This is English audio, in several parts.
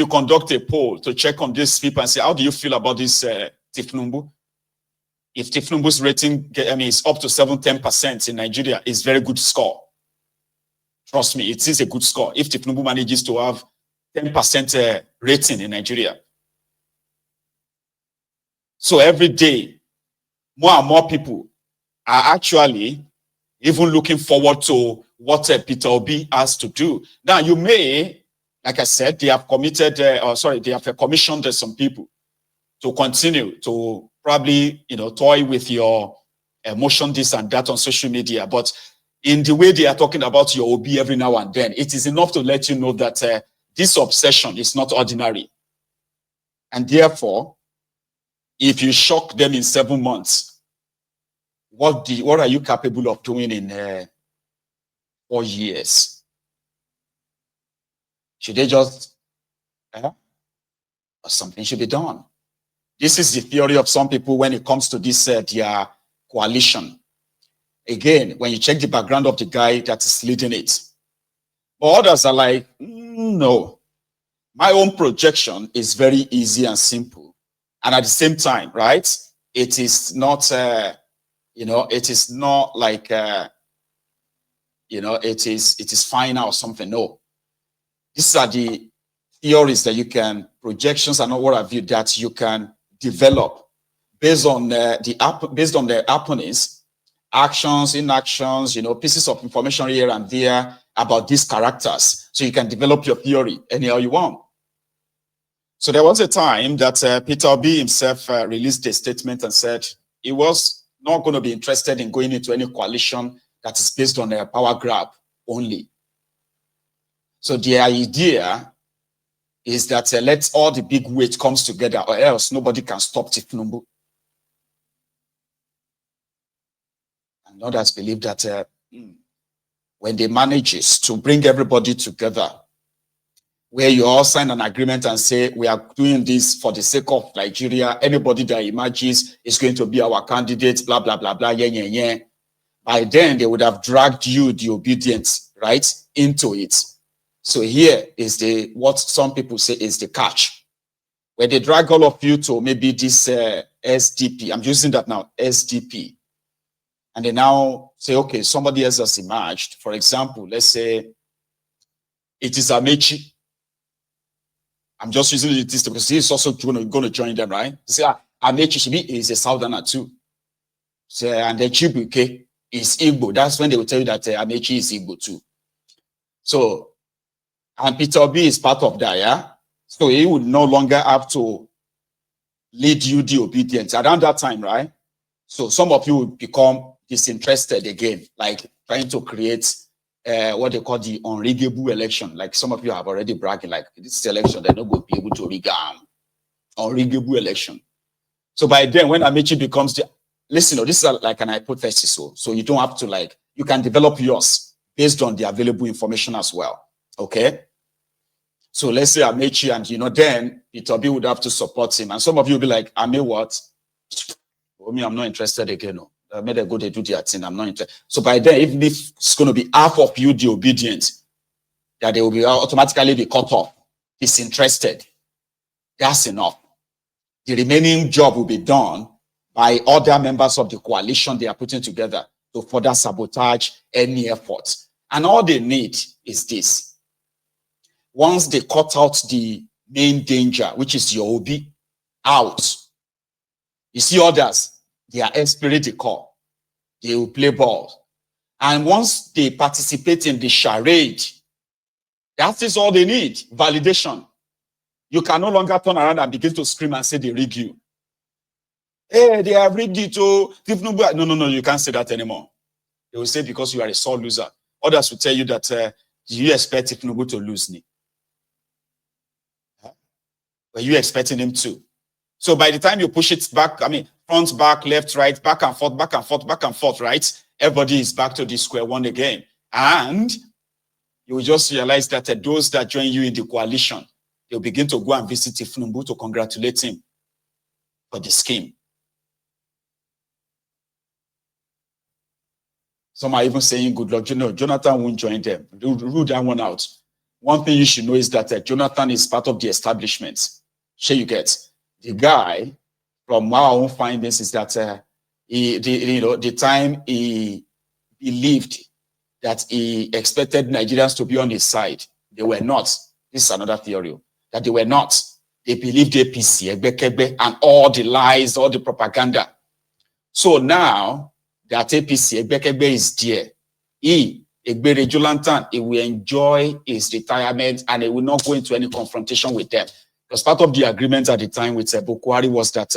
you conduct a poll to check on these people and say, how do you feel about this Tinubu? If Tinubu's rating is up to 7-10% in Nigeria, it's very good score. Trust me, it is a good score. If Tinubu manages to have 10% rating in Nigeria. So every day, more and more people are actually even looking forward to what Peter Obi has to do. Now, you may, like I said, they have committed, they have commissioned some people to continue to probably, toy with your emotion, this and that on social media. But in the way they are talking about your Obi every now and then, it is enough to let you know that this obsession is not ordinary. And therefore, if you shock them in 7 months, what are you capable of doing in 4 years? Should they just, or something should be done? This is the theory of some people when it comes to this, their coalition. Again, when you check the background of the guy that is leading it. But others are like, no. My own projection is very easy and simple. And at the same time, right, it is not, it is not like, it is final or something. No. These are the theories that you can, projections and what have you, that you can develop based on the happenings, actions, inactions, pieces of information here and there about these characters. So you can develop your theory anyhow you want. So there was a time that Peter Obi himself released a statement and said he was not going to be interested in going into any coalition that is based on a power grab only. So the idea is that let all the big weight comes together, or else nobody can stop Tinubu. And others believe that when they manages to bring everybody together, where you all sign an agreement and say, we are doing this for the sake of Nigeria, anybody that emerges is going to be our candidate, blah, blah, blah, blah, yeah, yeah, yeah. By then, they would have dragged you, the obedience, right, into it. So here is what some people say is the catch. Where they drag all of you to maybe this SDP, I'm using that now, SDP. And they now say, okay, somebody else has emerged. For example, let's say it is Amechi. I'm just using it because he's also going to join them, right? Say, Amechi is a Southerner too. So, and then Chibuike is Igbo. That's when they will tell you that Amechi is Igbo too. So, and Peter Obi is part of that, yeah? So he would no longer have to lead you the obedience around that time, right? So some of you would become disinterested again, like trying to create what they call the unriggable election. Like some of you have already bragging, like this election, they're not going to be able to rig unriggable election. So by then, when Amechi becomes the, listen, this is like an hypothesis, so you don't have to like, you can develop yours based on the available information as well, okay? So let's say Amechi, and then Peter Obi would have to support him. And some of you will be like, Ame what? For me, I'm not interested again. No. I made a go, they do their thing. I'm not interested. So by then, even if it's going to be half of you, the obedient, that they will be automatically be cut off, disinterested. That's enough. The remaining job will be done by other members of the coalition they are putting together to further sabotage any effort. And all they need is this. Once they cut out the main danger, which is your Obi, out, you see others, they are esprit de corps. They will play ball. And once they participate in the charade, that is all they need, validation. You can no longer turn around and begin to scream and say they rig you. Hey, they have rigged it to Tinubu. No, you can't say that anymore. They will say because you are a sore loser. Others will tell you that you expect Tinubu to lose me. Were you expecting him to? So by the time you push it back, front, back, left, right, back and forth, back and forth, back and forth, right? Everybody is back to the square one again. And you will just realize that those that join you in the coalition, they'll begin to go and visit Tinubu to congratulate him for the scheme. Some are even saying, good luck. Jonathan won't join them. Rule that one out. one thing you should know is that Jonathan is part of the establishment. Sure, you get the guy. From our own findings, is that the time he believed that he expected Nigerians to be on his side, they were not. This is another theory that they were not. They believed APC, Egbekebe, and all the lies, all the propaganda. So now that APC, Egbekebe is there, Egbere Jolantan, he will enjoy his retirement and he will not go into any confrontation with them. Because part of the agreement at the time with Bokwari was that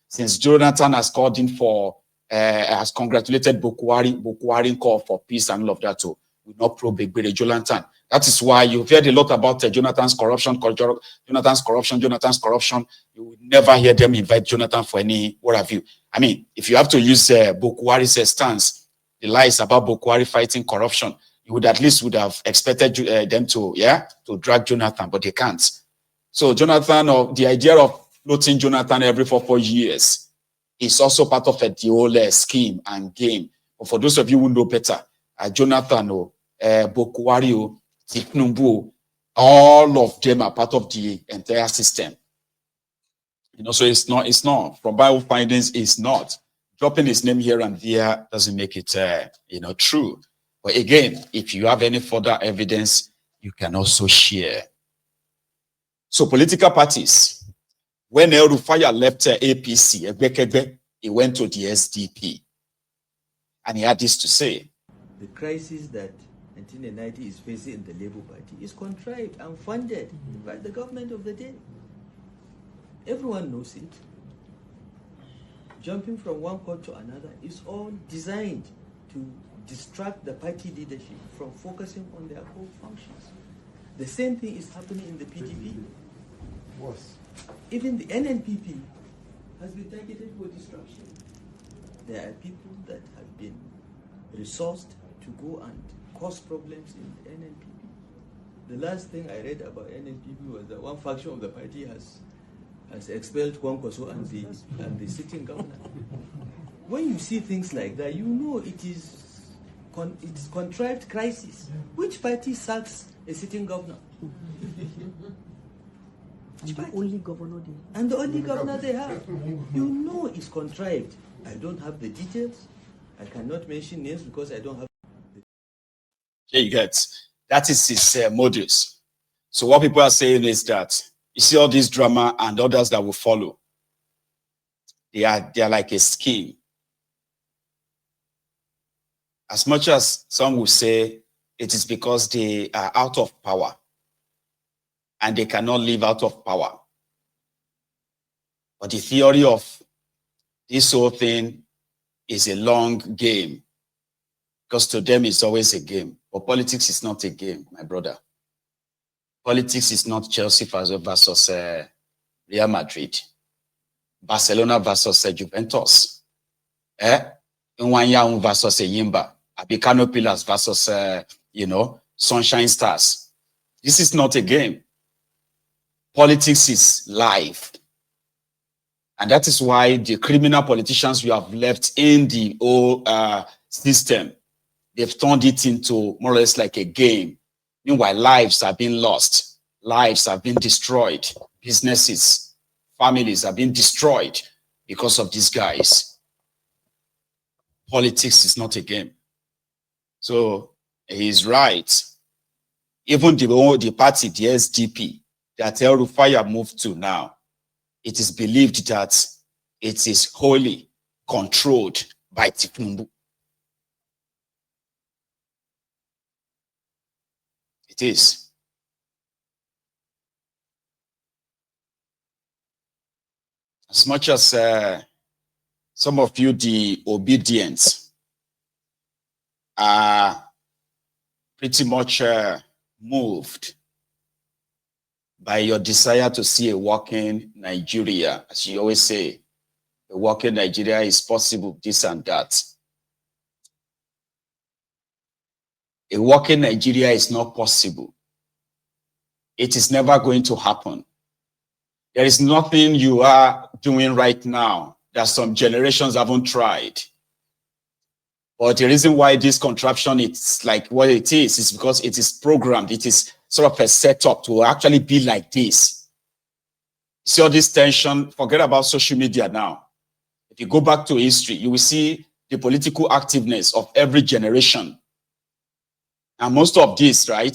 since Jonathan has called in for, has congratulated Bokwari called for peace and all of that, so will not probe Egbere Jolantan. That is why you've heard a lot about Jonathan's corruption. You will never hear them invite Jonathan for any, what have you. I mean, if you have to use Bokwari's stance, the lies about Bokwari fighting corruption, you would at least would have expected them to drag Jonathan, but they can't. So Jonathan, or the idea of floating Jonathan every 4 years is also part of the whole scheme and game. But for those of you who know better, Jonathan, Bokwari, Tinubu, all of them are part of the entire system. You know, so it's not from Bible findings, it's not. Dropping his name here and there doesn't make it true. But again, if you have any further evidence, you can also share. So political parties, when Rufire left APC, he went to the SDP. And he had this to say. The crisis that 1990 is facing in the Labour Party is contrived and funded by the government of the day. Everyone knows it. Jumping from one court to another is all designed to distract the party leadership from focusing on their core functions. The same thing is happening in the PDP. Even the NNPP has been targeted for destruction. There are people that have been resourced to go and cause problems in the NNPP. The last thing I read about NNPP was that one faction of the party has expelled Kwankwaso and the sitting governor. When you see things like that, you know it's contrived crisis. Which party sacks a sitting governor? The only governor they have. And the only governor they have. You know it's contrived. I don't have the details. I cannot mention names because I don't have. Here you get. That is his modus. So what people are saying is that you see all this drama and others that will follow. They are like a scheme. As much as some will say it is because they are out of power and they cannot live out of power. But the theory of this whole thing is a long game, because to them it's always a game. But politics is not a game, my brother. Politics is not Chelsea versus Real Madrid, Barcelona versus Juventus, Nwanyang versus Yimba, Abikano Pillars versus Sunshine Stars. This is not a game. Politics is live. And that is why the criminal politicians you have left in the old system, they've turned it into more or less like a game. Meanwhile, lives have been lost. Lives have been destroyed. Businesses, families have been destroyed because of these guys. Politics is not a game. So he's right. Even the party, the SDP, that Rufire moved to now, it is believed that it is wholly controlled by Tinubu. It is. As much as some of you, the obedient, are pretty much moved by your desire to see a working Nigeria. As you always say, a working Nigeria is possible, this and that. A working Nigeria is not possible. It is never going to happen. There is nothing you are doing right now that some generations haven't tried. But the reason why this contraption is like what it is because it is programmed. It is sort of a setup to actually be like this. See all this tension, forget about social media now. If you go back to history, you will see the political activeness of every generation. And most of this, right,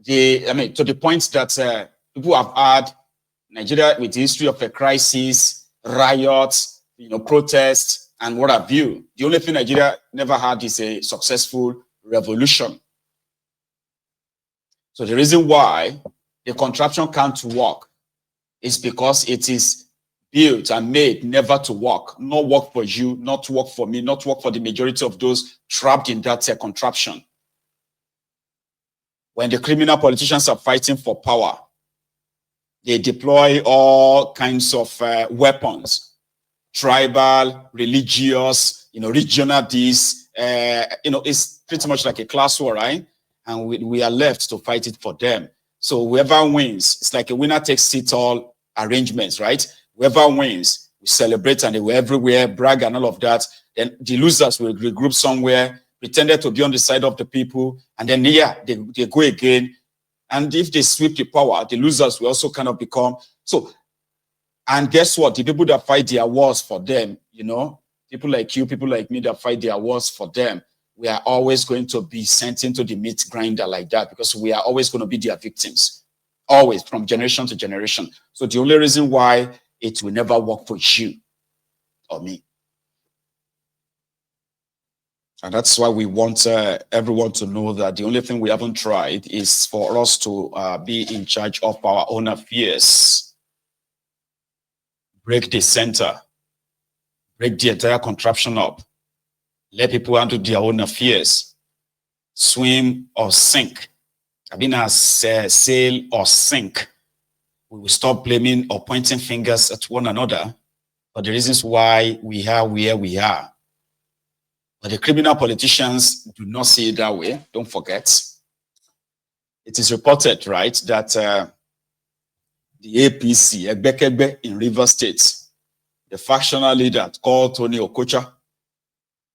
to the point that people have had Nigeria with the history of a crisis, riots, protests, and what have you. The only thing Nigeria never had is a successful revolution. So the reason why the contraption can't work is because it is built and made never to work. Not work for you, not work for me, not work for the majority of those trapped in that contraption. When the criminal politicians are fighting for power, they deploy all kinds of weapons, tribal, religious, regional this, it's pretty much like a class war, right? And we are left to fight it for them. So whoever wins, it's like a winner takes it all arrangements, right? Whoever wins, we celebrate and they were everywhere, brag and all of that. Then the losers will regroup somewhere, pretended to be on the side of the people, and then they go again. And if they sweep the power, the losers will also kind of become so. And guess what? The people that fight their wars for them, people like you, people like me that fight their wars for them, we are always going to be sent into the meat grinder like that because we are always going to be their victims, always from generation to generation. So the only reason why it will never work for you or me. And that's why we want everyone to know that the only thing we haven't tried is for us to be in charge of our own affairs. Break the center. Break the entire contraption up. Let people handle their own affairs. Swim or sink. I mean, as sail or sink. We will stop blaming or pointing fingers at one another for the reasons why we are where we are. But the criminal politicians do not see it that way. Don't forget. It is reported, right, that the APC, Egbekegbe in Rivers State, the factional leader called Tony Okocha,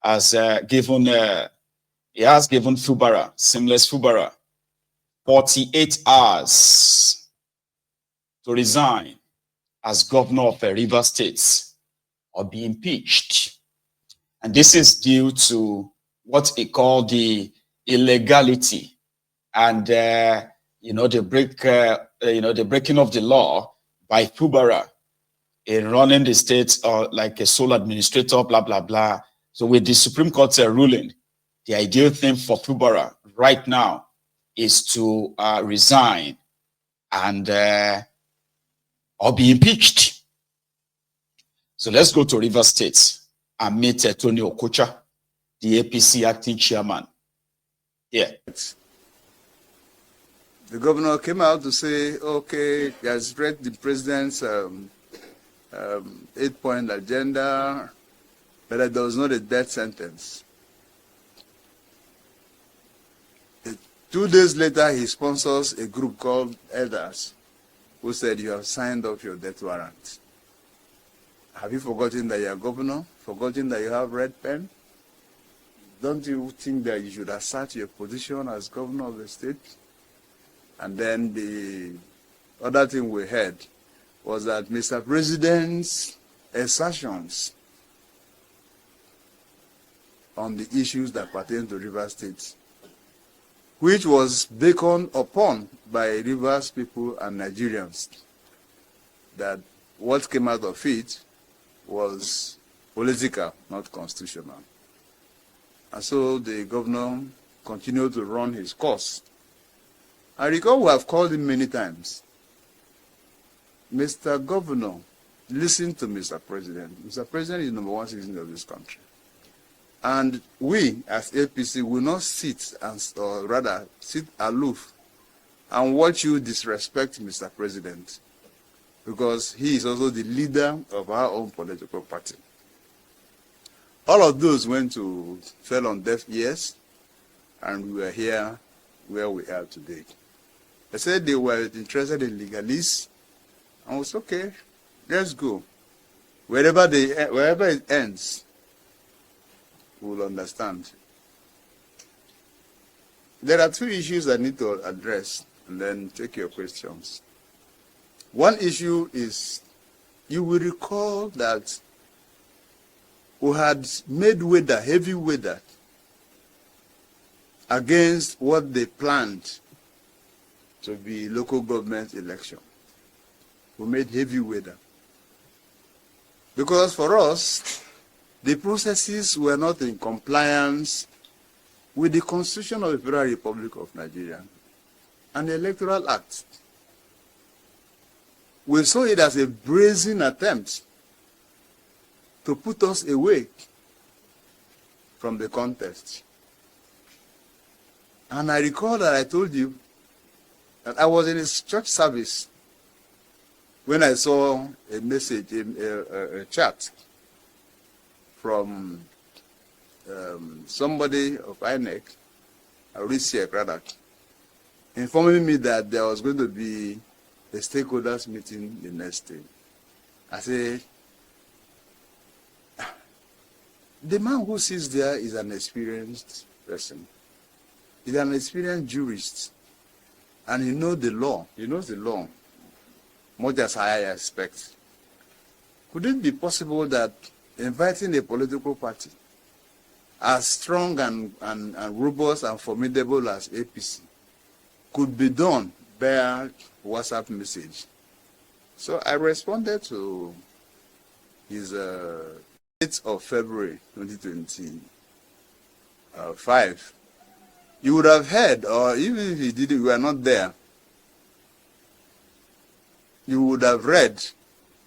has given Fubara, Seamless Fubara, 48 hours to resign as governor of Rivers State or be impeached. And this is due to what he called the illegality and the breaking of the law by Fubara in running the state like a sole administrator, blah blah blah. So with the Supreme Court ruling, the ideal thing for Fubara right now is to resign and or be impeached. So let's go to Rivers State and meet Tony Okocha, the APC acting chairman. Yeah. The governor came out to say, okay, he has read the president's 8-point agenda, but there was not a death sentence. 2 days later, he sponsors a group called Elders, who said, you have signed off your death warrant. Have you forgotten that you are governor? Forgotten that you have red pen? Don't you think that you should assert your position as governor of the state? And then the other thing we heard was that Mr. President's assertions on the issues that pertain to Rivers State, which was beckoned upon by Rivers people and Nigerians, that what came out of it was political, not constitutional. And so the governor continued to run his course. I recall we have called him many times. Mr. Governor, listen to Mr. President. Mr. President is number one citizen of this country. And we, as APC, will not sit, or rather sit aloof and watch you disrespect Mr. President, because he is also the leader of our own political party. All of those fell on deaf ears, and we are here where we are today. They said they were interested in legalists, and it's okay, let's go. Wherever it ends, we will understand. There are two issues I need to address and then take your questions. One issue is, you will recall that we had made weather, heavy weather, against what they planned to be local government election. We made heavy weather. Because for us, the processes were not in compliance with the Constitution of the Federal Republic of Nigeria and the Electoral Act. We saw it as a brazen attempt to put us away from the contest. And I recall that I told you that I was in a church service when I saw a message, a chat from somebody of INEC, Rufire rather, informing me that there was going to be a stakeholders meeting the next day. I said, the man who sits there is an experienced person. He's an experienced jurist. And he knows the law. He knows the law, much as I expect. Could it be possible that inviting a political party as strong and robust and formidable as APC could be done via WhatsApp message? So I responded to his 8th of February 2025. You would have heard, or even if you didn't, you were not there, you would have read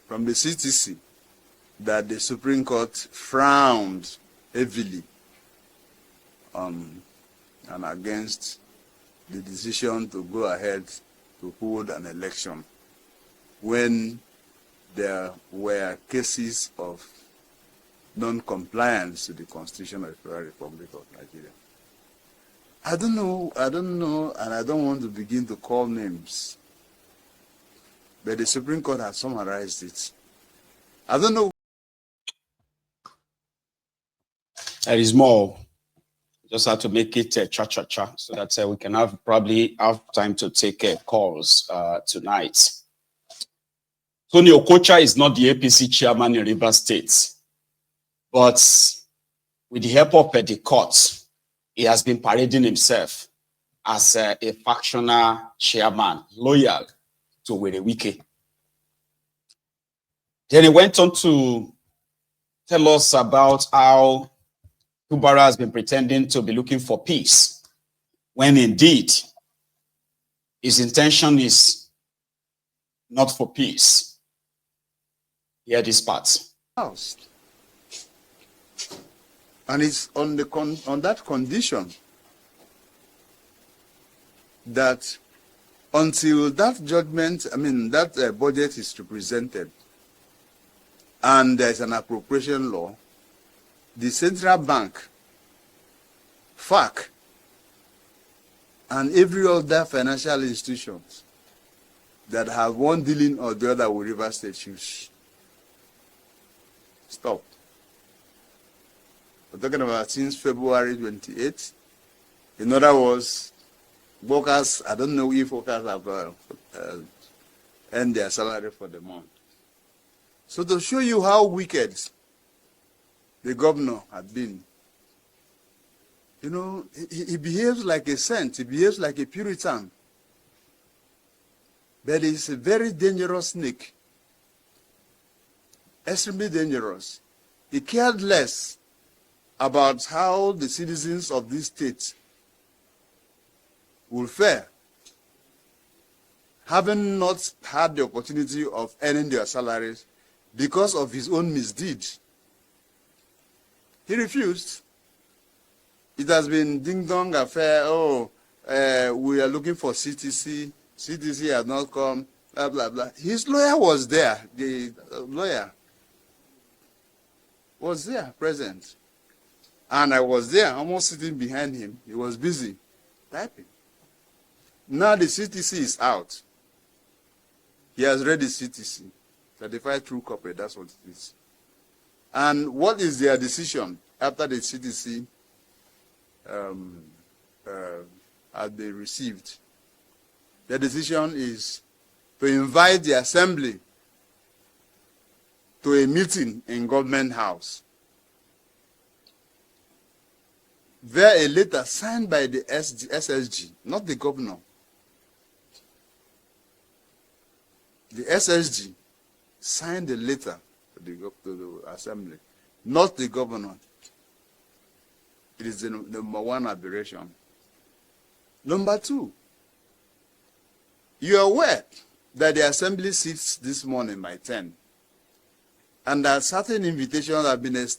from the CTC that the Supreme Court frowned heavily on and against the decision to go ahead to hold an election when there were cases of non-compliance to the Constitution of the Federal Republic of Nigeria. I don't know, and I don't want to begin to call names, but the Supreme Court has summarized it. I don't know. There is more. Just have to make it cha-cha-cha so that we can probably have time to take calls tonight. Tony Okocha is not the APC chairman in Rivers State, but with the help of the court, he has been parading himself as a factional chairman, loyal to Werewike. Then he went on to tell us about how Fubara has been pretending to be looking for peace, when indeed his intention is not for peace. Hear this part. House. And it's on that condition that until that judgment, that budget is represented and there's an appropriation law, the central bank, FAC, and every other financial institutions that have one dealing or the other with Rivers State should stop. We're talking about since February 28th. In other words, workers, I don't know if workers have earned their salary for the month. So to show you how wicked the governor had been, you know, he behaves like a saint, he behaves like a Puritan. But he's a very dangerous snake, extremely dangerous. He cared less about how the citizens of this state will fare, having not had the opportunity of earning their salaries because of his own misdeed. He refused. It has been ding-dong affair. We are looking for CTC. CTC has not come, blah, blah, blah. His lawyer was there. The lawyer was there, present. And I was there, almost sitting behind him. He was busy typing. Now the CTC is out. He has read the CTC. Certified true corporate, that's what it is. And what is their decision after the CTC has been received. The decision is to invite the assembly to a meeting in Government House. There a letter signed by the SSG, not the governor. The SSG signed the letter to the assembly, not the governor. It is the number one aberration. Number two, you are aware that the assembly sits this morning by 10, and that certain invitations have been extended